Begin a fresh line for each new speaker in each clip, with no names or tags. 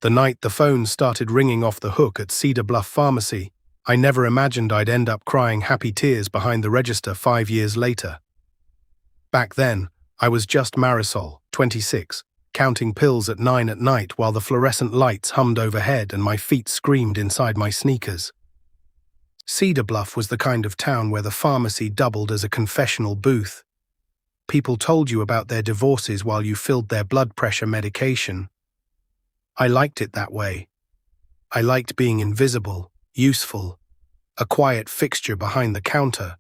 The night the phone started ringing off the hook at Cedar Bluff Pharmacy, I never imagined I'd end up crying happy tears behind the register 5 years later. Back then, I was just Marisol, 26, counting pills at 9 at night while the fluorescent lights hummed overhead and my feet screamed inside my sneakers. Cedar Bluff was the kind of town where the pharmacy doubled as a confessional booth. People told you about their divorces while you filled their blood pressure medication. I liked it that way. I liked being invisible, useful, a quiet fixture behind the counter.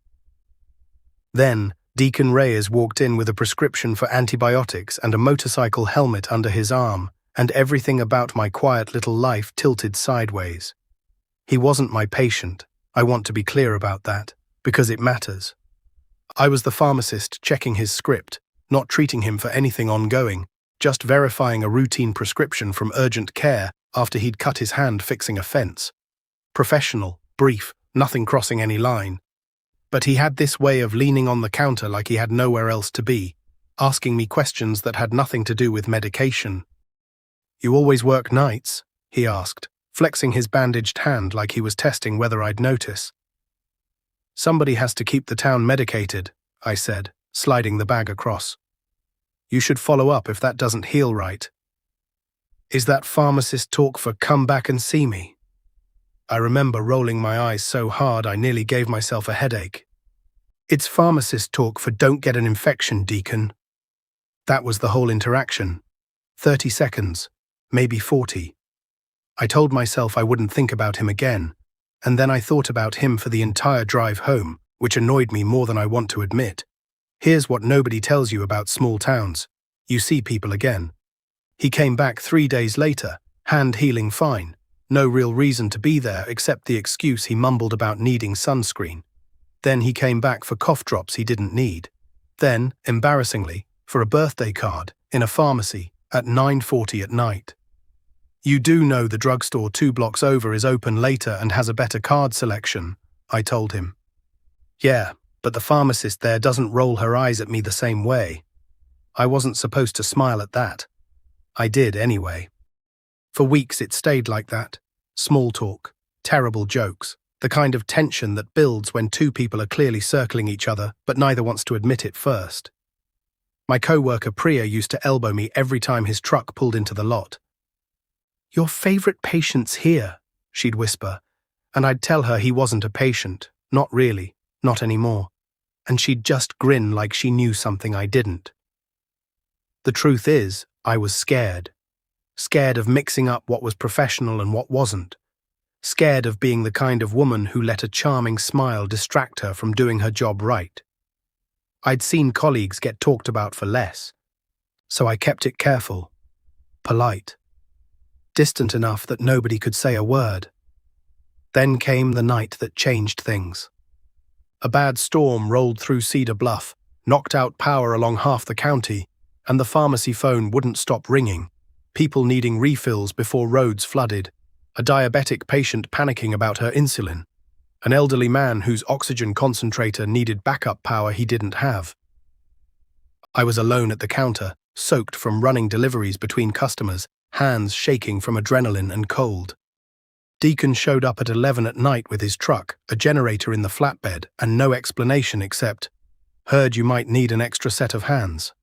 Then, Deacon Reyes walked in with a prescription for antibiotics and a motorcycle helmet under his arm, and everything about my quiet little life tilted sideways. He wasn't my patient. I want to be clear about that, because it matters. I was the pharmacist checking his script, not treating him for anything ongoing, just verifying a routine prescription from urgent care after he'd cut his hand fixing a fence. Professional, brief, nothing crossing any line. But he had this way of leaning on the counter like he had nowhere else to be, asking me questions that had nothing to do with medication. "You always work nights?" he asked, flexing his bandaged hand like he was testing whether I'd notice. "Somebody has to keep the town medicated," I said, sliding the bag across. "You should follow up if that doesn't heal right." "Is that pharmacist talk for come back and see me?" I remember rolling my eyes so hard I nearly gave myself a headache. "It's pharmacist talk for don't get an infection, Deacon." That was the whole interaction. 30 seconds, maybe 40. I told myself I wouldn't think about him again, and then I thought about him for the entire drive home, which annoyed me more than I want to admit. Here's what nobody tells you about small towns. You see people again. He came back 3 days later, hand healing fine. No real reason to be there except the excuse he mumbled about needing sunscreen. Then he came back for cough drops he didn't need. Then, embarrassingly, for a birthday card, in a pharmacy, at 9:40 at night. "You do know the drugstore 2 blocks over is open later and has a better card selection," I told him. "Yeah, but the pharmacist there doesn't roll her eyes at me the same way." I wasn't supposed to smile at that. I did anyway. For weeks it stayed like that. Small talk, terrible jokes, the kind of tension that builds when two people are clearly circling each other, but neither wants to admit it first. My co-worker Priya used to elbow me every time his truck pulled into the lot. "Your favorite patient's here," she'd whisper, and I'd tell her he wasn't a patient, not really, not anymore, and she'd just grin like she knew something I didn't. The truth is, I was scared. Scared of mixing up what was professional and what wasn't. Scared of being the kind of woman who let a charming smile distract her from doing her job right. I'd seen colleagues get talked about for less, so I kept it careful, polite, distant enough that nobody could say a word. Then came the night that changed things. A bad storm rolled through Cedar Bluff, knocked out power along half the county, and the pharmacy phone wouldn't stop ringing. People needing refills before roads flooded, a diabetic patient panicking about her insulin, an elderly man whose oxygen concentrator needed backup power he didn't have. I was alone at the counter, soaked from running deliveries between customers, hands shaking from adrenaline and cold. Deacon showed up at 11 at night with his truck, a generator in the flatbed, and no explanation except, "Heard you might need an extra set of hands."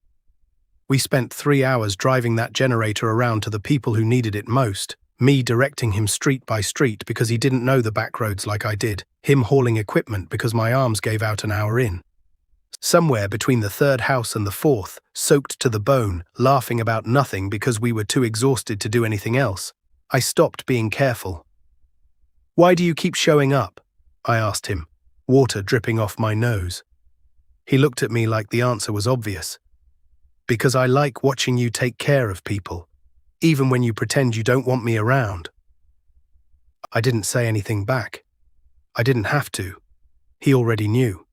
We spent 3 hours driving that generator around to the people who needed it most, me directing him street by street because he didn't know the back roads like I did, him hauling equipment because my arms gave out an hour in. Somewhere between the 3rd house and the 4th, soaked to the bone, laughing about nothing because we were too exhausted to do anything else, I stopped being careful. "Why do you keep showing up?" I asked him, water dripping off my nose. He looked at me like the answer was obvious. "Because I like watching you take care of people, even when you pretend you don't want me around." I didn't say anything back. I didn't have to. He already knew.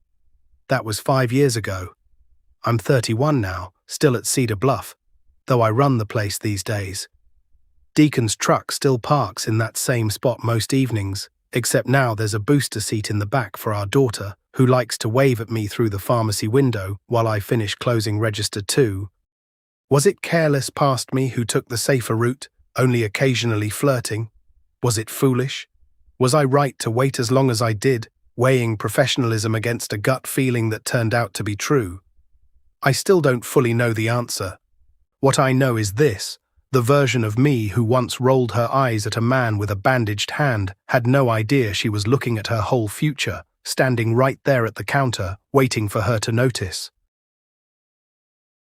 That was 5 years ago. I'm 31 now, still at Cedar Bluff, though I run the place these days. Deacon's truck still parks in that same spot most evenings, except now there's a booster seat in the back for our daughter, who likes to wave at me through the pharmacy window while I finish closing register 2. "Was it careless past me who took the safer route?" only occasionally flirting? Was it foolish? Was I right to wait as long as I did, weighing professionalism against a gut feeling that turned out to be true? I still don't fully know the answer. What I know is this: the version of me who once rolled her eyes at a man with a bandaged hand had no idea she was looking at her whole future, standing right there at the counter, waiting for her to notice.